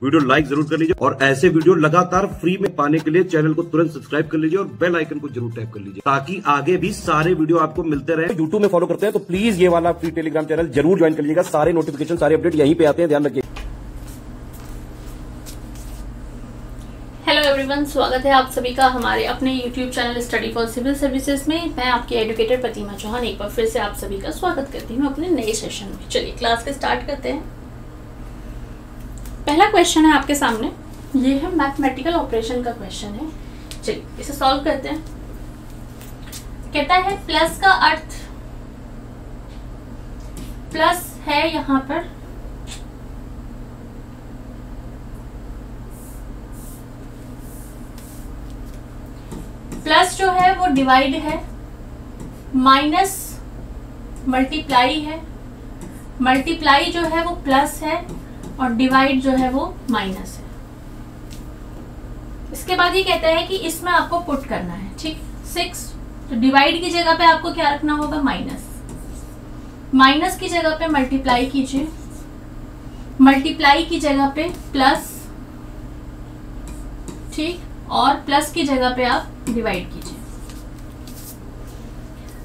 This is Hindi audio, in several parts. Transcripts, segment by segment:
वीडियो लाइक जरूर कर लीजिए और ऐसे वीडियो लगातार फ्री में पाने के लिए चैनल को तुरंत सब्सक्राइब कर लीजिए और बेल आइकन को जरूर टैप कर लीजिए ताकि आगे भी सारे वीडियो आपको मिलते रहे। यूट्यूब में फॉलो करते हैं तो प्लीज ये वाला फ्री टेलीग्राम चैनल जरूर ज्वाइन कर लीजिएगा। सारे नोटिफिकेशन सारे अपडेट यहीं पे आते हैं, ध्यान रखिए। हेलो एवरीवन, स्वागत है आप सभी का हमारे अपने YouTube channel study for civil services में। मैं आपकी एडुकेटर प्रतिमा चौहान एक बार फिर से आप सभी का स्वागत करती हूँ अपने नए सेशन में। चलिए क्लास के स्टार्ट करते हैं। पहला क्वेश्चन है आपके सामने, ये है मैथमेटिकल ऑपरेशन का क्वेश्चन है। चलिए इसे सॉल्व करते हैं। कहता है प्लस का अर्थ, प्लस है यहाँ पर प्लस जो है वो डिवाइड है, माइनस मल्टीप्लाई है, मल्टीप्लाई जो है वो प्लस है और डिवाइड जो है वो माइनस है। इसके बाद ये कहता है कि इसमें आपको पुट करना है, ठीक। 6 तो डिवाइड की जगह पे आपको क्या रखना होगा, माइनस। माइनस की जगह पे मल्टीप्लाई कीजिए, मल्टीप्लाई की जगह पे प्लस, ठीक, और प्लस की जगह पे आप डिवाइड कीजिए।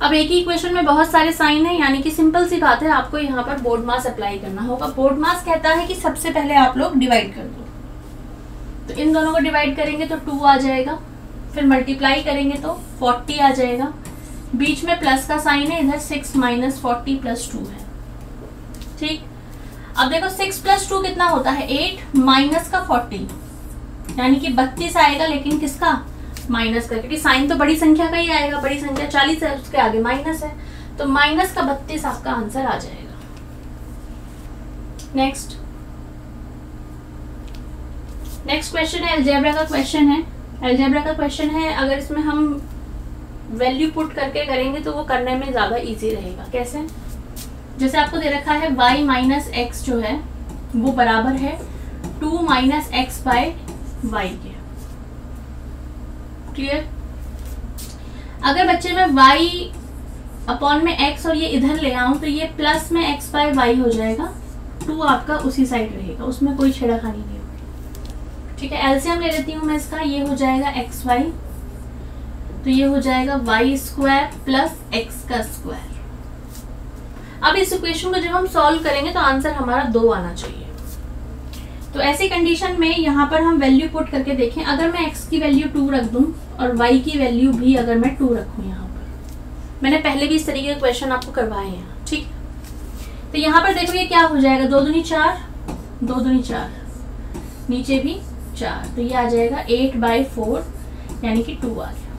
अब एक ही इक्वेशन में बहुत सारे साइन है, यानी कि सिंपल सी बात है, आपको यहाँ पर बोर्ड मास अप्लाई करना होगा। बोर्ड मास कहता है कि सबसे पहले आप लोग डिवाइड कर दो, तो इन दोनों को डिवाइड करेंगे तो 2 आ जाएगा, फिर मल्टीप्लाई करेंगे तो 40 आ जाएगा, बीच में प्लस का साइन है, इधर 6 माइनस 40 प्लस 2 है, ठीक। अब देखो 6 प्लस 2 कितना होता है, 8 माइनस का 40 यानी कि 32 आएगा, लेकिन किसका, माइनस का, क्योंकि साइन तो बड़ी संख्या का ही आएगा। बड़ी संख्या 40 है, उसके आगे माइनस है, तो माइनस का 32 आपका आंसर आ जाएगा। नेक्स्ट क्वेश्चन है, अलजेब्रा का क्वेश्चन है। अलजेब्रा का क्वेश्चन है, अगर इसमें हम वैल्यू पुट करके करेंगे तो वो करने में ज्यादा इजी रहेगा। कैसे, जैसे आपको दे रखा है y माइनस एक्स जो है वो बराबर है 2 माइनस एक्स बाय वाई के। क्लियर। अगर बच्चे में y अपॉन में x और ये इधर ले आऊं तो ये प्लस में x बाय वाई हो जाएगा, 2 आपका उसी साइड रहेगा, उसमें कोई छेड़खानी नहीं होगी, ठीक है। एलसीएम ले लेती हूँ मैं इसका, ये हो जाएगा एक्स वाई, तो ये हो जाएगा वाई स्क्वायर प्लस एक्स का स्क्वायर। अब इस इक्वेशन को जब हम सॉल्व करेंगे तो आंसर हमारा 2 आना चाहिए। तो ऐसी कंडीशन में यहाँ पर हम वैल्यू पुट करके देखें, अगर मैं x की वैल्यू 2 रख दूं और y की वैल्यू भी अगर मैं 2 रखूं, यहाँ पर मैंने पहले भी इस तरीके के क्वेश्चन आपको करवाए हैं, ठीक। तो यहाँ पर देखो ये क्या हो जाएगा, 2 दूनी 4, 2 दूनी 4, नीचे भी 4, तो ये आ जाएगा 8/4 यानी कि 2 आ गया।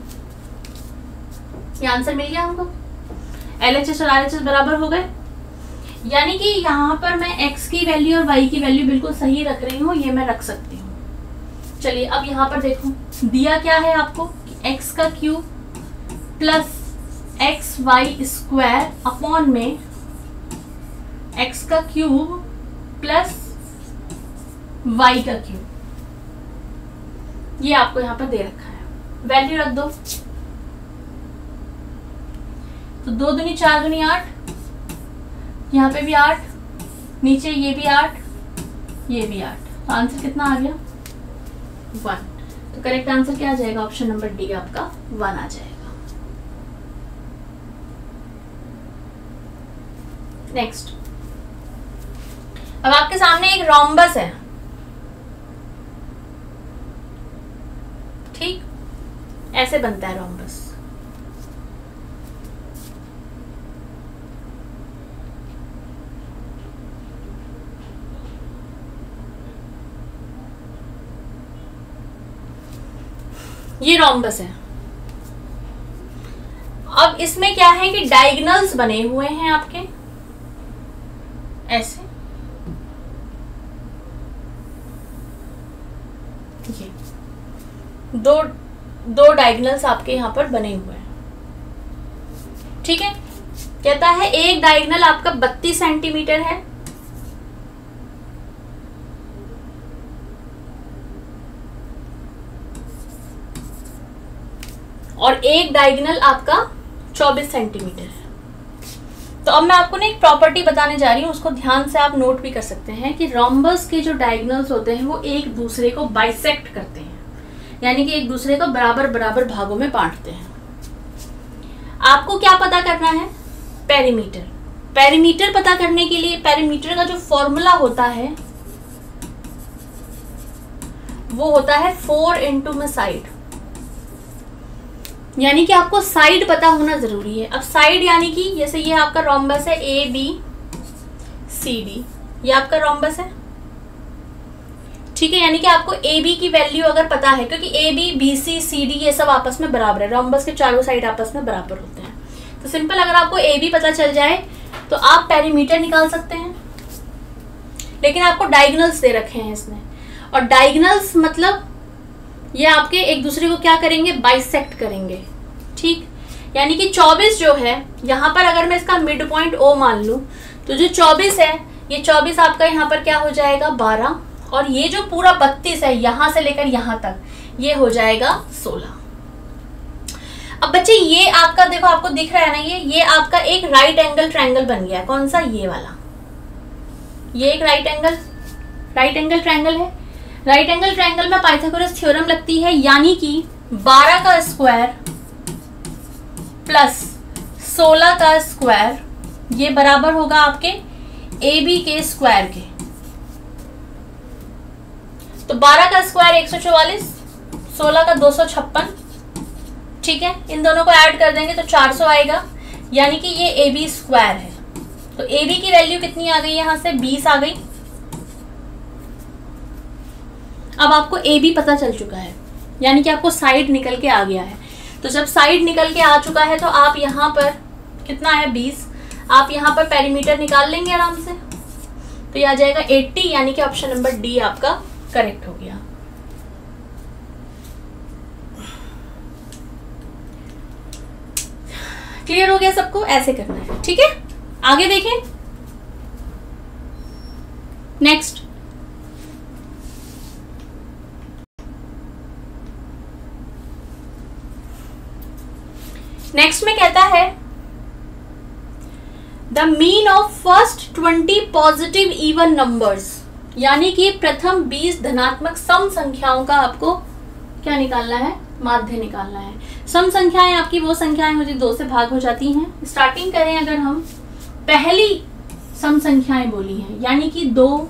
ये आंसर मिल गया हमको। LHS और RHS बराबर हो गए, यानी कि यहाँ पर मैं x की वैल्यू और y की वैल्यू बिल्कुल सही रख रही हूँ, ये मैं रख सकती हूँ। चलिए अब यहाँ पर देखो दिया क्या है आपको, x का cube plus X Y square upon में x का क्यूब प्लस y का क्यूब, ये आपको यहाँ पर दे रखा है। वैल्यू रख दो, तो 2 दूनी 4 दूनी 8, यहाँ पे भी 8, नीचे ये भी 8, ये भी 8, तो आंसर कितना आ गया, 1। तो करेक्ट आंसर क्या आ जाएगा, ऑप्शन नंबर डी आपका 1 आ जाएगा। नेक्स्ट, अब आपके सामने एक रोम्बस है, ठीक, ऐसे बनता है रोम्बस। ये रोम्बस है। अब इसमें क्या है कि डायगोनल्स बने हुए हैं आपके ऐसे, ये दो डायगोनल्स आपके यहाँ पर बने हुए हैं, ठीक है। कहता है एक डायगोनल आपका 32 सेंटीमीटर है और एक डायगोनल आपका 24 सेंटीमीटर है। तो अब मैं आपको ना एक प्रॉपर्टी बताने जा रही हूँ, उसको ध्यान से आप नोट भी कर सकते हैं कि रोम्बस के जो डायगोनल्स होते हैं वो एक दूसरे को बाइसेक्ट करते हैं, यानी कि एक दूसरे को बराबर बराबर भागों में बांटते हैं। आपको क्या पता करना है? पेरीमीटर। पेरीमीटर पता करने के लिए पेरीमीटर का जो फॉर्मूला होता है वो होता है 4 इंटू में साइड, यानी कि आपको साइड पता होना जरूरी है। अब साइड यानी कि जैसे ये आपका रोम्बस है ए बी सी डी, ये आपका रोम्बस है, ठीक है, यानी कि आपको ए बी की वैल्यू अगर पता है, क्योंकि A B B C C D ये सब आपस में बराबर है, रोम्बस के चारों साइड आपस में बराबर होते हैं। तो सिंपल, अगर आपको ए बी पता चल जाए तो आप पेरीमीटर निकाल सकते हैं। लेकिन आपको डायगोनल्स दे रखे हैं इसमें, और डायगोनल्स मतलब ये आपके एक दूसरे को क्या करेंगे? बाइसेक्ट करेंगे, ठीक। यानी कि 24 जो है यहाँ पर, अगर मैं इसका मिड पॉइंट ओ मान लूं, तो जो 24 है ये 24 आपका यहाँ पर क्या हो जाएगा? 12, और ये जो पूरा 32 है यहाँ से लेकर यहाँ तक, ये हो जाएगा 16। अब बच्चे ये आपका देखो, आपको दिख रहा है ना, ये आपका एक राइट एंगल ट्रायंगल बन गया। कौन सा? ये वाला। ये एक राइट एंगल ट्रायंगल है। राइट एंगल ट्रायंगल में पाइथागोरस थ्योरम लगती है, यानी कि 12 का स्क्वायर प्लस 16 का स्क्वायर ये बराबर होगा आपके ए बी के स्क्वायर के। तो 12 का स्क्वायर 144, 16 का 256, ठीक है। इन दोनों को ऐड कर देंगे तो 400 आएगा, यानी कि ये ए बी स्क्वायर है। तो ए बी की वैल्यू कितनी आ गई? यहां से 20 आ गई। अब आपको ए बी पता चल चुका है, यानी कि आपको साइड निकल के आ गया है। तो जब साइड निकल के आ चुका है तो आप यहाँ पर कितना है? 20। आप यहाँ पर पेरीमीटर निकाल लेंगे आराम से, तो ये आ जाएगा 80, यानी कि ऑप्शन नंबर डी आपका करेक्ट हो गया। क्लियर हो गया सबको? ऐसे करना है, ठीक है। आगे देखें, नेक्स्ट। नेक्स्ट में कहता है the mean of first 20 positive even numbers, यानी कि प्रथम 20 धनात्मक सम संख्याओं का आपको क्या निकालना है? माध्य निकालना है। सम संख्याएं आपकी वो संख्याएं हो जो 2 से भाग हो जाती हैं। स्टार्टिंग करें, अगर हम पहली सम संख्याएं बोली हैं, यानी कि 2,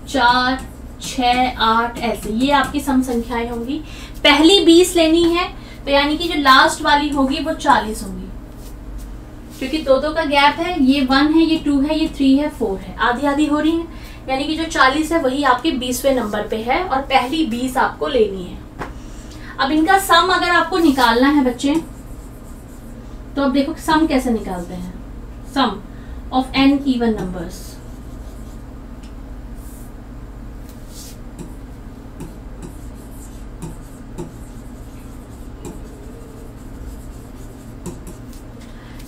4, 6, 8 ऐसे, ये आपकी सम संख्याएं होंगी। पहली 20 लेनी है, तो यानी कि जो लास्ट वाली होगी वो 40 होगी, क्योंकि 2 का गैप है। ये 1 है, ये 2 है, ये 3 है, 4 है, आधी आधी हो रही है। यानी कि जो 40 है वही आपके 20वें नंबर पे है, और पहली 20 आपको लेनी है। अब इनका सम अगर आपको निकालना है बच्चे, तो अब देखो सम कैसे निकालते हैं। सम ऑफ n इवन नंबर्स,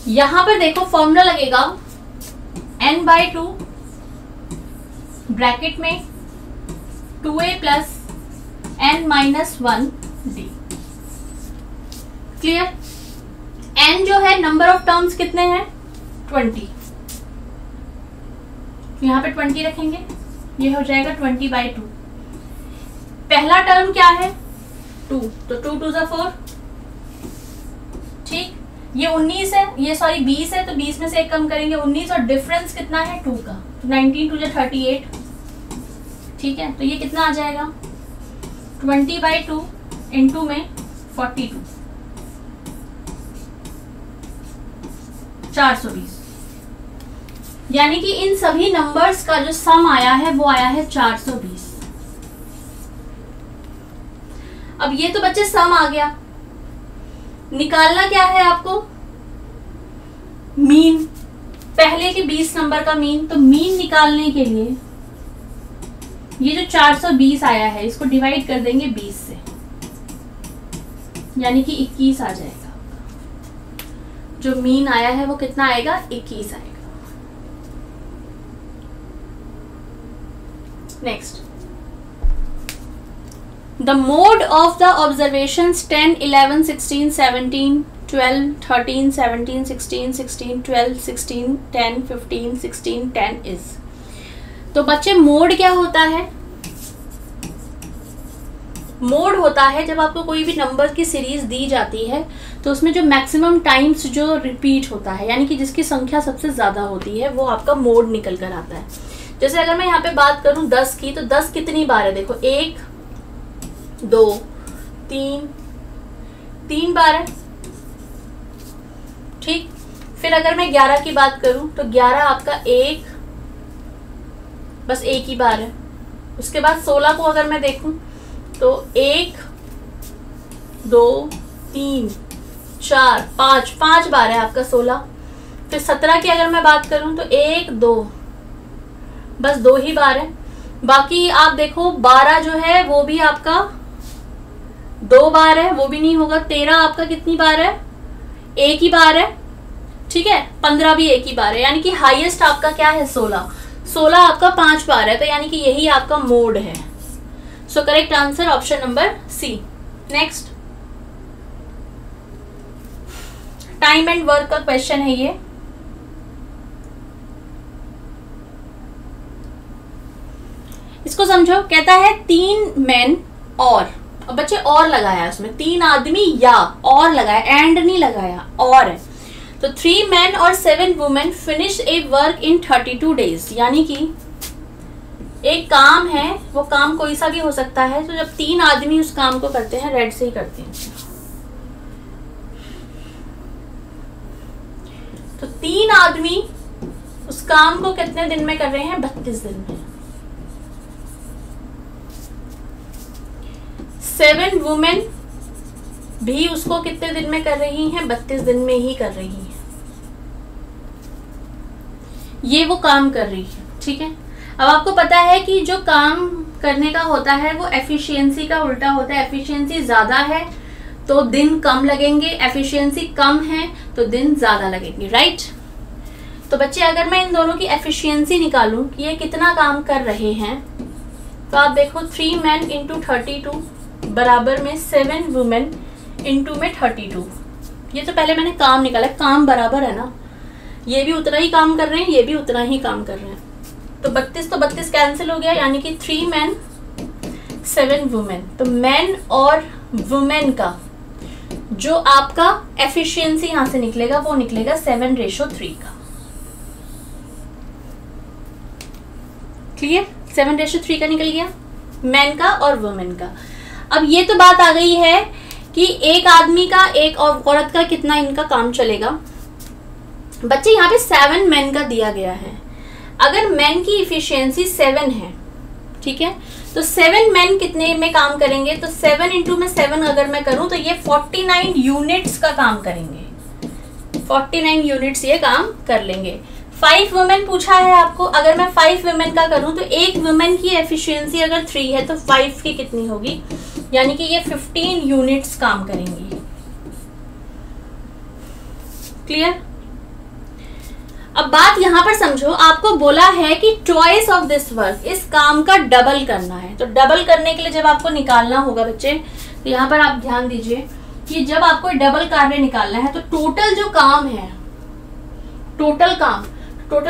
यहां पर देखो फॉर्मूला लगेगा n/2 ब्रैकेट में 2a plus n-1 d। Clear? n जो है नंबर ऑफ टर्म्स कितने हैं? 20। यहां पे 20 रखेंगे, ये हो जाएगा 20/2। पहला टर्म क्या है? 2, तो 2 2 4, ठीक। ये 19 है, ये सॉरी 20 है, तो 20 में से एक कम करेंगे 19, और डिफरेंस कितना है? 2 का, तो 19 2 38, ठीक है। तो ये कितना आ जाएगा? 20/2 इंटू में 42, 420। यानी कि इन सभी नंबर्स का जो सम आया है वो आया है 420। अब ये तो बच्चे सम आ गया, निकालना क्या है आपको? मीन, पहले के 20 नंबर का मीन। तो मीन निकालने के लिए ये जो 420 आया है इसको डिवाइड कर देंगे 20 से, यानी कि 21 आ जाएगा। जो मीन आया है वो कितना आएगा? 21 आएगा। Next, the mode of the observations 10, 11, 16, 17 12, 13, 17, 16, 16, 12, 16, 10, 15, 16, 10 is. तो बच्चे मोड क्या होता है? मोड होता है जब आपको कोई भी नंबर की सीरीज दी जाती है तो उसमें जो मैक्सिमम टाइम्स जो रिपीट होता है, यानी कि जिसकी संख्या सबसे ज्यादा होती है, वो आपका मोड निकल कर आता है। जैसे अगर मैं यहाँ पे बात करूं 10 की, तो 10 कितनी बार है? देखो 1, 2, 3 बार है, ठीक। फिर अगर मैं 11 की बात करूं तो 11 आपका बस एक ही बार है। उसके बाद 16 को अगर मैं देखूं तो 1, 2, 3, 4, 5 बार है आपका 16। फिर 17 की अगर मैं बात करूं तो 1, 2, बस 2 ही बार है। बाकी आप देखो 12 जो है वो भी आपका 2 बार है, वो भी नहीं होगा। 13 आपका कितनी बार है? 1 ही बार है, ठीक है। 15 भी 1 ही बार है, यानी कि हाईएस्ट आपका क्या है? 16 आपका 5 बार है, तो यानी कि यही आपका मोड है। So correct answer option number C. Next, time and work का क्वेश्चन है ये। इसको समझो। कहता है 3 मैन और बच्चे और लगाया उसमें, 3 आदमी या और लगाया, एंड नहीं लगाया, और है। तो 3 मैन और 7 women finish A work in 32 days, यानी कि एक काम है, वो काम कोई सा भी हो सकता है। तो जब 3 आदमी उस काम को करते हैं, रेड से ही करते हैं, तो 3 आदमी उस काम को कितने दिन में कर रहे हैं? 32 दिन में। 7 वुमेन भी उसको कितने दिन में कर रही हैं? 32 दिन में ही कर रही हैं। ये वो काम कर रही है, ठीक है। अब आपको पता है कि जो काम करने का होता है वो एफिशिएंसी का उल्टा होता है। एफिशिएंसी ज्यादा है तो दिन कम लगेंगे, एफिशिएंसी कम है तो दिन ज्यादा लगेंगे, राइट। तो बच्चे अगर मैं इन दोनों की एफिशिएंसी निकालूं कि ये कितना काम कर रहे हैं, तो आप देखो 3 मैन इंटू 32 बराबर में 7 वुमेन इंटू में 32। ये तो पहले मैंने काम निकाला, काम बराबर है ना, ये भी उतना ही काम कर रहे हैं, ये भी उतना ही काम कर रहे हैं। तो 32 कैंसिल हो गया, यानी कि 3 मैन 7 वुमेन। तो मैन और वुमेन का जो आपका एफिशिएंसी यहां से निकलेगा वो निकलेगा 7:3 का। क्लियर? 7:3 का निकल गया मैन का और वुमेन का। अब ये तो बात आ गई है कि एक आदमी का एक और औरत का कितना इनका काम चलेगा। बच्चे यहाँ पे 7 मैन का दिया गया है। अगर मैन की इफिशियंसी 7 है, ठीक है, तो 7 मैन कितने में काम करेंगे? तो 7 इंटू में 7 अगर मैं करूं तो ये 49 यूनिट्स का काम करेंगे। 49 यूनिट्स ये काम कर लेंगे। 5 वुमेन पूछा है आपको। अगर मैं 5 वुमेन का करूं तो एक वुमेन की एफिशिएंसी अगर 3 है तो 5 की कितनी होगी? यानी कि ये 15 यूनिट्स काम करेंगी। क्लियर? अब बात यहां पर समझो, आपको बोला है कि ट्वाइस ऑफ दिस वर्क, इस काम का डबल करना है। तो डबल करने के लिए जब आपको निकालना होगा बच्चे, तो यहां पर आप ध्यान दीजिए कि जब आपको डबल कार्य निकालना है तो टोटल जो काम है, टोटल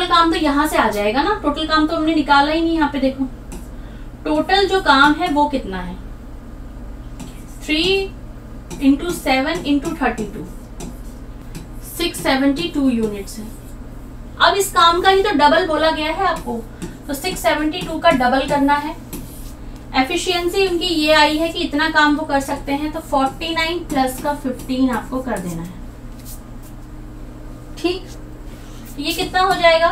काम तो यहां से आ जाएगा ना। टोटल काम तो हमने निकाला ही नहीं। यहाँ पे देखो टोटल जो काम है वो कितना है? 3 इंटू 7 इंटू 32, 672 यूनिट्स है। अब इस काम का ही तो डबल बोला गया है आपको, तो 672 का डबल करना है। एफिशिएंसी उनकी ये आई है कि इतना काम वो कर सकते हैं, तो 49 प्लस का 15 आपको कर देना है। ठीक, ये कितना हो जाएगा?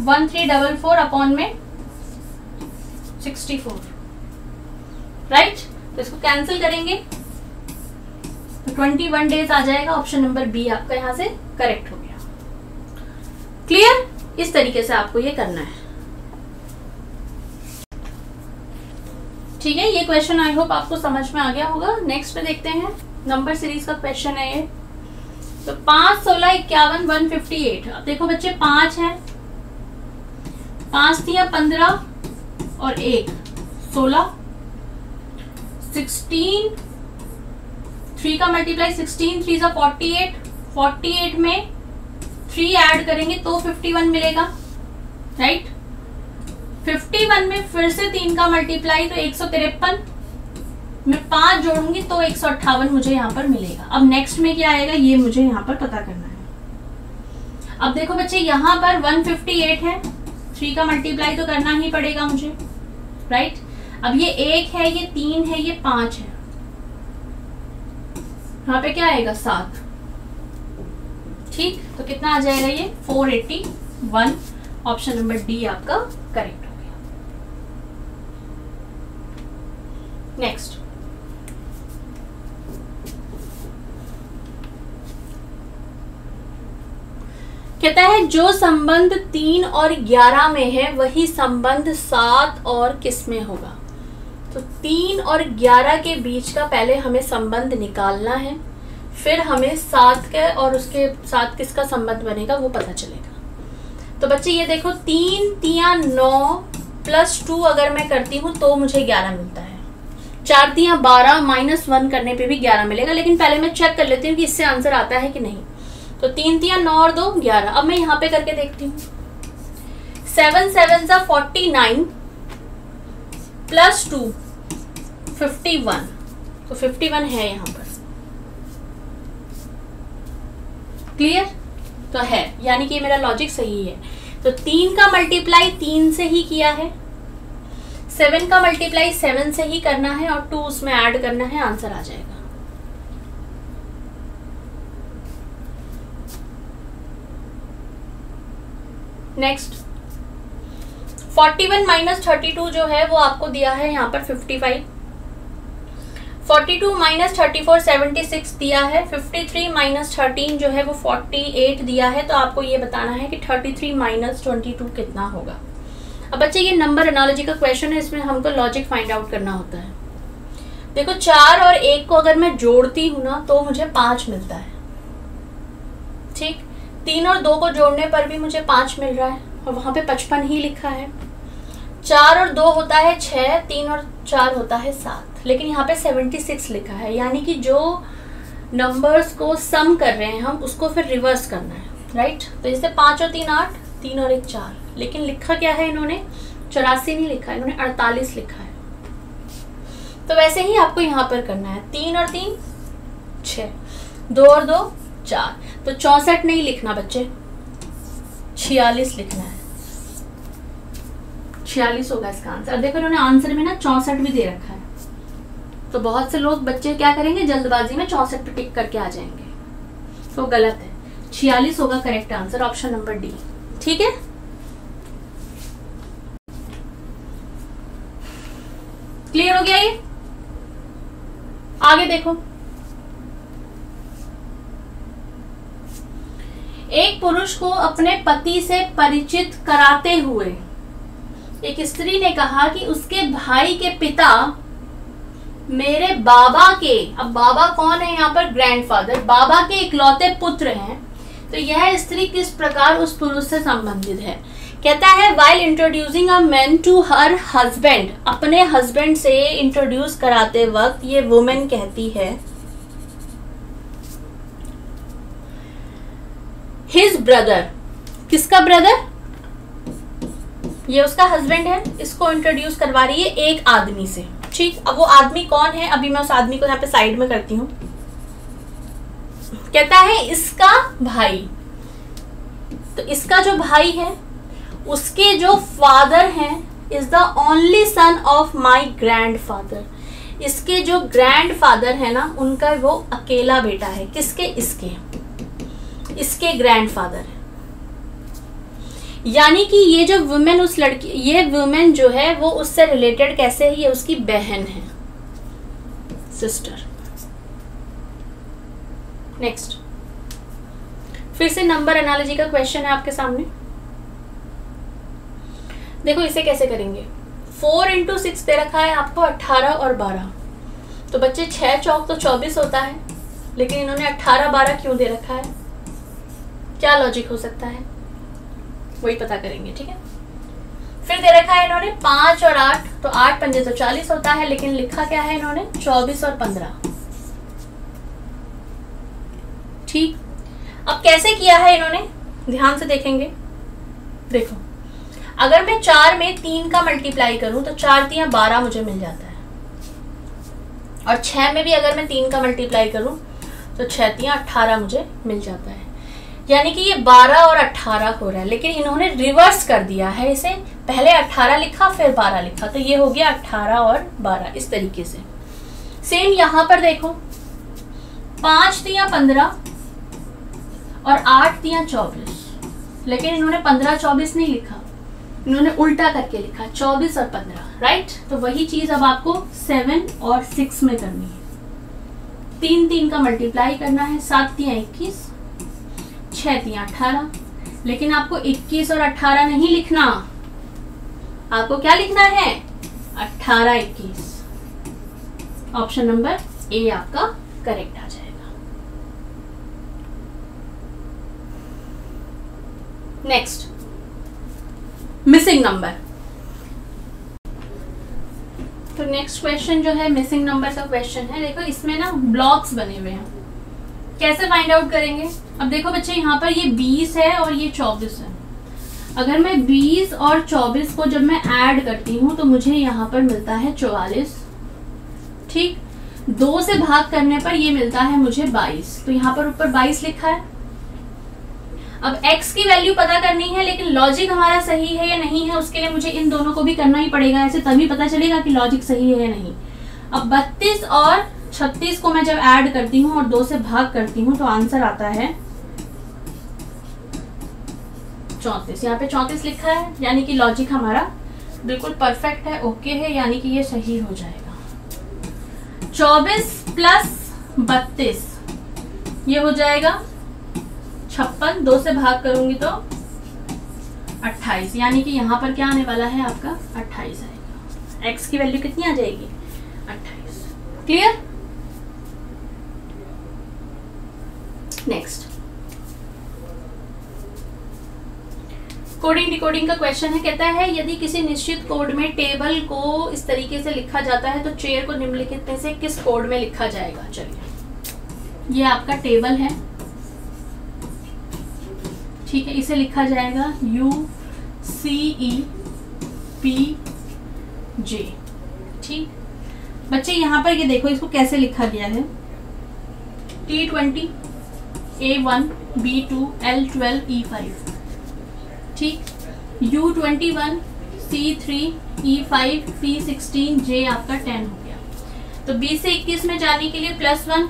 1344 अपॉन में 64, राइट। तो इसको कैंसिल करेंगे तो 21 डेज आ जाएगा। ऑप्शन नंबर बी आपका यहां से करेक्ट हो गया। क्लियर? इस तरीके से आपको ये करना है। ठीक है, ये क्वेश्चन आई होप आपको समझ में आ गया होगा। नेक्स्ट पे देखते हैं, नंबर सीरीज का क्वेश्चन है ये। तो 5, 16, 51, 158। अब देखो बच्चे 5 है, 5 दिया 15 और 1 16, 16, 3 का मल्टीप्लाई 16, 3 सा 48, 48 में 3 ऐड करेंगे तो 51 मिलेगा, राइट। 51 में फिर से 3 का मल्टीप्लाई तो 153 में 5 जोड़ूंगी तो 158 मुझे यहाँ पर मिलेगा। अब नेक्स्ट में क्या आएगा ये मुझे यहाँ पर पता करना है। अब देखो बच्चे यहाँ पर 158 है, 3 का मल्टीप्लाई तो करना ही पड़ेगा मुझे, राइट। अब ये 1 है, ये 3 है, ये 5 है, यहाँ पे क्या आएगा 7, ठीक। तो कितना आ जाएगा ये 481। ऑप्शन नंबर डी आपका करेक्ट हो गया। नेक्स्ट, कहता है जो संबंध 3 और 11 में है वही संबंध 7 और किस में होगा। तो 3 और 11 के बीच का पहले हमें संबंध निकालना है, फिर हमें 7 के और उसके साथ किसका संबंध बनेगा वो पता चलेगा। तो बच्चे ये देखो 3 तिया 9 प्लस 2 अगर मैं करती हूँ तो मुझे 11 मिलता है। 4 तिया 12 माइनस 1 करने पे भी 11 मिलेगा, लेकिन पहले मैं चेक कर लेती हूँ कि इससे आंसर आता है कि नहीं। तो 3 तिया 9 और 2 11। अब मैं यहाँ पे करके देखती हूँ। 7 7 सा 49 प्लस 2 51, तो 51 है यहाँ पर, क्लियर। तो है, यानी कि मेरा लॉजिक सही है। तो 3 का मल्टीप्लाई 3 से ही किया है, 7 का मल्टीप्लाई 7 से ही करना है और 2 उसमें ऐड करना है, आंसर आ जाएगा। नेक्स्ट, 41 माइनस 32 जो है वो आपको दिया है यहाँ पर 55। 42 माइनस 34 76 दिया है। 53 माइनस 13 जो है वो 48 दिया है। तो आपको ये बताना है कि 33 माइनस 22 कितना होगा। अब बच्चे ये नंबर एनालॉजी का क्वेश्चन है, इसमें हमको लॉजिक फाइंड आउट करना होता है। देखो 4 और 1 को अगर मैं जोड़ती हूँ ना तो मुझे 5 मिलता है, ठीक। 3 और 2 को जोड़ने पर भी मुझे 5 मिल रहा है और वहां पे 55 ही लिखा है। 4 और 2 होता है 6, 3 और 4 होता है 7, लेकिन यहाँ पे 76 लिखा है। यानी कि जो नंबर्स को सम कर रहे हैं हम उसको फिर रिवर्स करना है, राइट। तो जैसे 5 और 3 8, 3 और 1 4, लेकिन लिखा क्या है इन्होंने 84 नहीं लिखा है, इन्होंने 48 लिखा है। तो वैसे ही आपको यहाँ पर करना है। 3 और 3 6, 2 और 2 4, तो 64 नहीं लिखना बच्चे, 46 लिखना है। 46 होगा इसका आंसर। देखो इन्होंने आंसर में ना 64 भी दे रखा है, तो बहुत से लोग बच्चे क्या करेंगे जल्दबाजी में 64 पे टिक करके आ जाएंगे, तो गलत है। 46 होगा correct answer, option number D, ठीक है। क्लियर हो गया ये? आगे देखो, एक पुरुष को अपने पति से परिचित कराते हुए एक स्त्री ने कहा कि उसके भाई के पिता मेरे बाबा के, अब बाबा कौन है यहाँ पर, ग्रैंडफादर, बाबा के इकलौते पुत्र हैं। तो यह स्त्री किस प्रकार उस पुरुष से संबंधित है। कहता है while introducing a man to her husband, अपने हस्बैंड से इंट्रोड्यूस कराते वक्त ये वुमेन कहती है his brother, किसका ब्रदर, ये उसका हस्बैंड है, इसको इंट्रोड्यूस करवा रही है एक आदमी से, ठीक। अब वो आदमी कौन है, अभी मैं उस आदमी को यहाँ पे साइड में करती हूँ। कहता है इसका भाई, तो इसका जो भाई है उसके जो फादर हैं is the only son of my grandfather, इसके जो ग्रैंडफादर है ना उनका वो अकेला बेटा है। किसके, इसके ग्रैंडफादर है। यानी कि ये जो वुमेन उस लड़की, ये वुमेन जो है वो उससे रिलेटेड कैसे है, ये उसकी बहन है, सिस्टर। नेक्स्ट, फिर से नंबर एनालॉजी का क्वेश्चन है आपके सामने। देखो इसे कैसे करेंगे। 4 × 6 दे रखा है आपको 18 और 12, तो बच्चे 6 चौक तो 24 होता है, लेकिन इन्होंने 18 12 क्यों दे रखा है, क्या लॉजिक हो सकता है, वही पता करेंगे, ठीक है। फिर दे रखा है इन्होंने 5 और 8, तो 8 पंजे तो 40 होता है, लेकिन लिखा क्या है इन्होंने 24 और 15। ठीक, अब कैसे किया है इन्होंने, ध्यान से देखेंगे। देखो, अगर मैं 4 में 3 का मल्टीप्लाई करूं तो 4 3 12 मुझे मिल जाता है, और 6 में भी अगर मैं 3 का मल्टीप्लाई करूं तो 6 3 18 मुझे मिल जाता है। यानी कि ये 12 और 18 हो रहा है, लेकिन इन्होंने रिवर्स कर दिया है इसे, पहले 18 लिखा फिर 12 लिखा, तो ये हो गया 18 और 12 इस तरीके से। सेम यहां पर देखो, 5 3 15 और 8 3 24, लेकिन इन्होंने 15 24 नहीं लिखा, इन्होंने उल्टा करके लिखा 24 और 15, राइट। तो वही चीज अब आपको 7 और 6 में करनी है। 3 3 का मल्टीप्लाई करना है, 7 3 21, 6 3 18, लेकिन आपको 21 और 18 नहीं लिखना, आपको क्या लिखना है, 18 21। ऑप्शन नंबर ए आपका करेक्ट आ जाएगा। Next, missing number. तो नेक्स्ट क्वेश्चन जो है मिसिंग नंबर का क्वेश्चन है। देखो, इसमें ना ब्लॉक्स बने हुए हैं, कैसे फाइंड आउट करेंगे। अब देखो बच्चे, यहाँ पर ये 20 है और ये 24 है। अगर मैं 20 और 24 को जब मैं ऐड करती हूँ तो मुझे यहाँ पर मिलता है 44, ठीक। 2 से भाग करने पर ये मिलता है मुझे 22, तो यहाँ पर ऊपर 22 लिखा है। अब x की वैल्यू पता करनी है, लेकिन लॉजिक हमारा सही है या नहीं है उसके लिए मुझे इन दोनों को भी करना ही पड़ेगा, ऐसे तभी पता चलेगा कि लॉजिक सही है या नहीं। अब 32 और 36 को मैं जब ऐड करती हूँ और 2 से भाग करती हूँ तो आंसर आता है 34। यहाँ पे 34 लिखा है, यानी कि लॉजिक हमारा बिल्कुल परफेक्ट है, ओके है, यानी कि ये सही हो जाएगा। 24 प्लस 32 ये हो जाएगा 56, 2 से भाग करूंगी तो 28, यानी कि यहाँ पर क्या आने वाला है आपका 28 आएगा। x की वैल्यू कितनी आ जाएगी, 28। क्लियर। नेक्स्ट, कोडिंग डिकोडिंग का क्वेश्चन है। कहता है यदि किसी निश्चित कोड में टेबल को इस तरीके से लिखा जाता है तो चेयर को निम्नलिखित में से किस कोड में लिखा जाएगा। चलिए, ये आपका टेबल है, ठीक है, इसे लिखा जाएगा UCEPJ, ठीक। बच्चे यहाँ पर ये देखो, इसको कैसे लिखा गया है, T20 A1 B2 L12 E5, ठीक। U21 C3 E5 P16 J आपका 10 हो गया। तो 20 से 21 में जाने के लिए +1,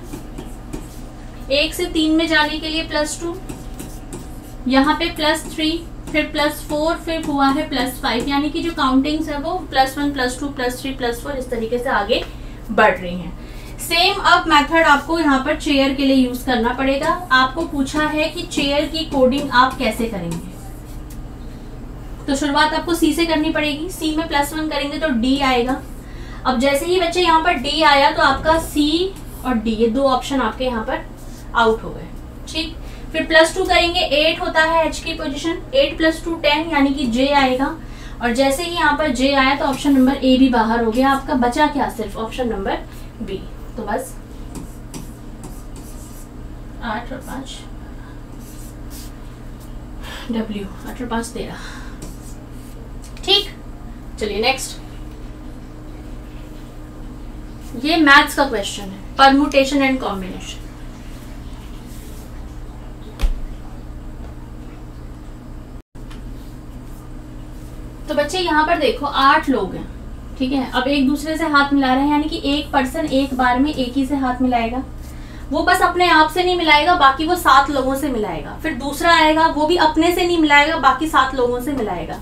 1 से 3 में जाने के लिए +2, यहाँ पे +3, फिर +4, फिर हुआ है +5, यानी कि जो काउंटिंग्स है वो +1 +2 +3 +4 इस तरीके से आगे बढ़ रही हैं। सेम अब मेथड आपको यहाँ पर चेयर के लिए यूज करना पड़ेगा। आपको पूछा है कि चेयर की कोडिंग आप कैसे करेंगे, तो शुरुआत आपको C से करनी पड़ेगी। C में +1 करेंगे तो D आएगा। अब जैसे ही बच्चे यहाँ पर D आया तो आपका C और D ये 2 ऑप्शन आपके यहाँ पर आउट हो गए, ठीक। फिर +2 करेंगे, 8 होता है H की पोजीशन, 8 + 2 10, यानी कि J आएगा। और जैसे ही यहाँ पर J आया तो ऑप्शन नंबर A भी बाहर हो गया, आपका बचा क्या, सिर्फ ऑप्शन नंबर B। तो बस 8 और 5 W, 8 और 5 13, ठीक। चलिए नेक्स्ट, ये मैथ्स का क्वेश्चन है, परम्यूटेशन एंड कॉम्बिनेशन। तो बच्चे यहाँ पर देखो 8 लोग हैं, ठीक है। अब एक दूसरे से हाथ मिला रहे हैं, यानी कि एक पर्सन एक बार में एक ही से हाथ मिलाएगा। वो बस अपने आप से नहीं मिलाएगा, बाकी वो 7 लोगों से मिलाएगा। फिर दूसरा आएगा, वो भी अपने से नहीं मिलाएगा, बाकी 7 लोगों से मिलाएगा।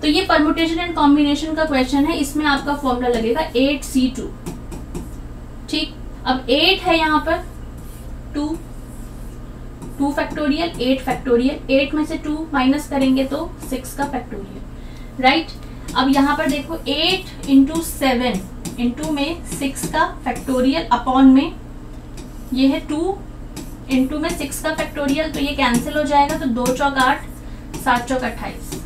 तो ये परम्यूटेशन एंड कॉम्बिनेशन का क्वेश्चन है। इसमें आपका फॉर्मूला लगेगा 8C2, ठीक। अब 8 है यहाँ पर, 2 फैक्टोरियल, 8 फैक्टोरियल, 8 में से 2 माइनस करेंगे तो 6 का फैक्टोरियल, राइट। अब यहाँ पर देखो 8 × 7 इंटू में 6 का फैक्टोरियल अपॉन में ये है 2 इंटू में 6 का फैक्टोरियल, तो ये कैंसिल हो जाएगा। तो 2 चौक 8, 7 चौक 28,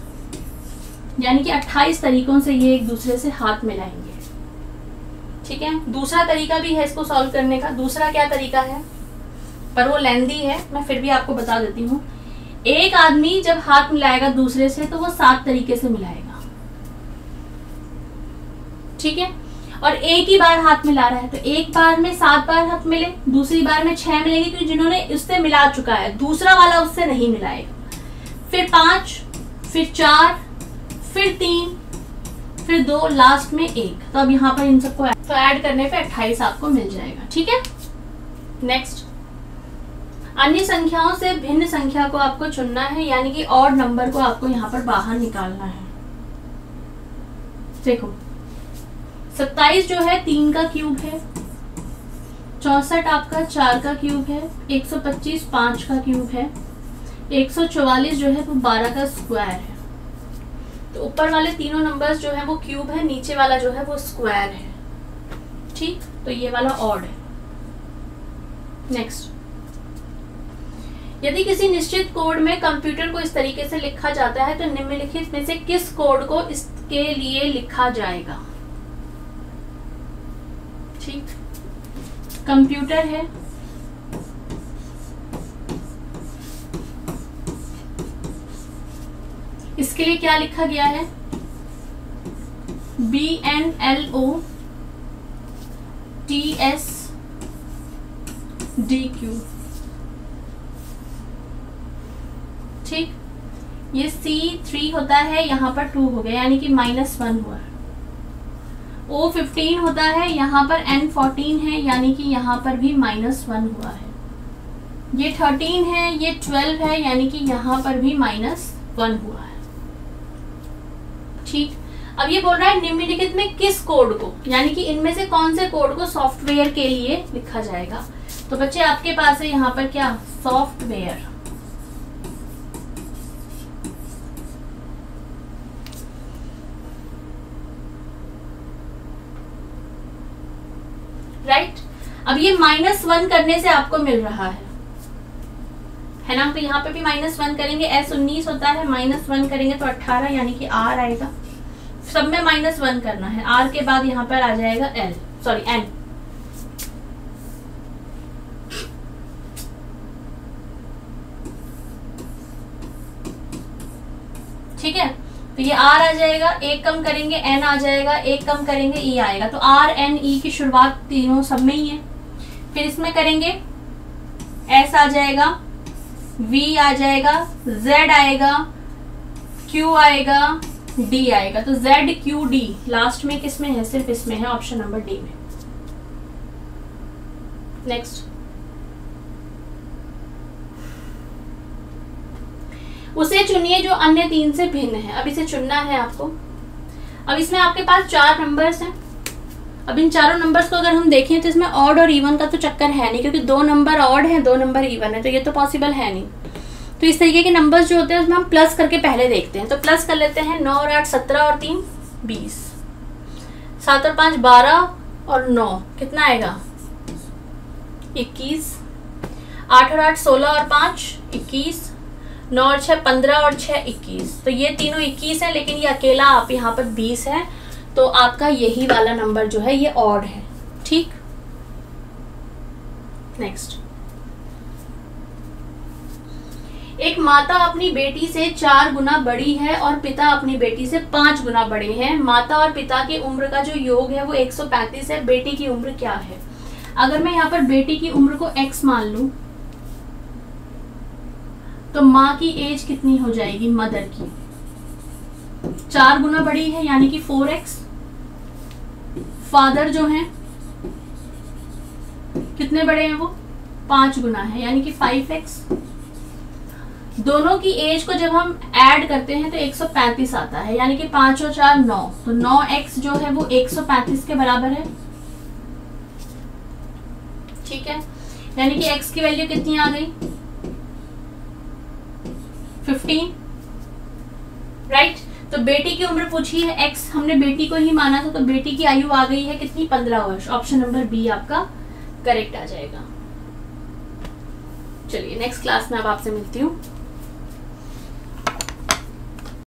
यानी कि 28 तरीकों से ये एक दूसरे से हाथ मिलाएंगे, ठीक है। दूसरा तरीका भी है इसको सॉल्व करने का। दूसरा क्या तरीका है, पर वो लेंदी है, मैं फिर भी आपको बता देती हूँ। एक आदमी जब हाथ मिलाएगा दूसरे से तो वो 7 तरीके से मिलाएगा, ठीक है। और एक ही बार हाथ मिला रहा है तो एक बार में 7 बार हाथ मिले, दूसरी बार में 6 मिलेंगे, क्योंकि जिन्होंने उससे मिला चुका है, दूसरा वाला उससे नहीं मिलाएगा। फिर 5, फिर 4, फिर 3, फिर 2, लास्ट में 1। तो अब यहाँ पर इन सबको तो ऐड करने पे 28 आपको मिल जाएगा, ठीक है। नेक्स्ट, अन्य संख्याओं से भिन्न संख्या को आपको चुनना है, यानी कि ऑड नंबर को आपको यहाँ पर बाहर निकालना है। देखो 27 जो है 3 का क्यूब है, 64 आपका 4 का क्यूब है, 125 5 का क्यूब है, 144 जो है वो 12 का स्क्वायर है। तो ऊपर वाले तीनों नंबर्स जो है वो क्यूब है, नीचे वाला जो है वो स्क्वायर है, ठीक। तो ये वाला ऑड है। नेक्स्ट, यदि किसी निश्चित कोड में कंप्यूटर को इस तरीके से लिखा जाता है तो निम्नलिखित में से किस कोड को इसके लिए लिखा जाएगा, ठीक। कंप्यूटर है, इसके लिए क्या लिखा गया है, BNLOTSDQ, ठीक। ये C3 होता है, यहाँ पर 2 हो गया, यानी कि -1 हुआ। O15 होता है, यहाँ पर N14 है, यानी कि यहाँ पर भी -1 हुआ है। ये 13 है, ये 12 है, यानी कि यहाँ पर भी -1 हुआ है, ठीक। अब ये बोल रहा है निम्नलिखित में किस कोड को, यानी कि इनमें से कौन से कोड को सॉफ्टवेयर के लिए लिखा जाएगा। तो बच्चे आपके पास है यहाँ पर क्या, सॉफ्टवेयर, राइट। अब ये -1 करने से आपको मिल रहा है ना, तो यहाँ पे भी -1 करेंगे, S19 होता है, -1 करेंगे तो 18, यानी कि R आएगा। सब में -1 करना है, R के बाद यहाँ पर आ जाएगा N, ठीक है। तो ये R आ जाएगा, एक कम करेंगे N आ जाएगा, एक कम करेंगे E आएगा। तो R N E की शुरुआत तीनों सब में ही है। फिर इसमें करेंगे S आ जाएगा, V आ जाएगा, Z आएगा, Q आएगा, D आएगा। तो Z Q D लास्ट में किस में है, सिर्फ इसमें है, ऑप्शन नंबर D में। नेक्स्ट, उसे चुनिए जो अन्य 3 से भिन्न है। अब इसे चुनना है आपको। अब इसमें आपके पास 4 नंबर्स हैं। अब इन चारों नंबर्स को अगर हम देखें तो इसमें ऑड और इवन का तो चक्कर है नहीं, क्योंकि 2 नंबर ऑड है, 2 नंबर इवन है, तो ये तो पॉसिबल है नहीं। तो इस तरीके के नंबर्स जो होते हैं उसमें हम प्लस करके पहले देखते हैं। तो प्लस कर लेते हैं, 9 और 8 17 और 3 20, 7 और 5 12 और 9 कितना आएगा 21, 8 और 8 16 और 5 21, 9 और 6 15 और 6 21। तो ये तीनों 21 है, लेकिन ये अकेला आप यहाँ पर 20 है, तो आपका यही वाला नंबर जो है ये ऑड है, ठीक। नेक्स्ट, एक माता अपनी बेटी से 4 गुना बड़ी है और पिता अपनी बेटी से 5 गुना बड़े हैं। माता और पिता की उम्र का जो योग है वो 135 है। बेटी की उम्र क्या है। अगर मैं यहाँ पर बेटी की उम्र को x मान लूं तो माँ की एज कितनी हो जाएगी, मदर की 4 गुना बड़ी है, यानी कि 4x। फादर जो हैं कितने बड़े हैं, वो 5 गुना है, यानी कि 5x। दोनों की एज को जब हम ऐड करते हैं तो 135 आता है, यानी कि 5 और 4 9, तो 9x जो है वो 135 के बराबर है, ठीक है। यानी कि x की वैल्यू कितनी आ गई 15, राइट। तो बेटी की उम्र पूछी है, x हमने बेटी को ही माना था, तो बेटी की आयु आ गई है कितनी 15 वर्ष। ऑप्शन नंबर बी आपका करेक्ट आ जाएगा। चलिए नेक्स्ट क्लास में अब आपसे मिलती हूँ।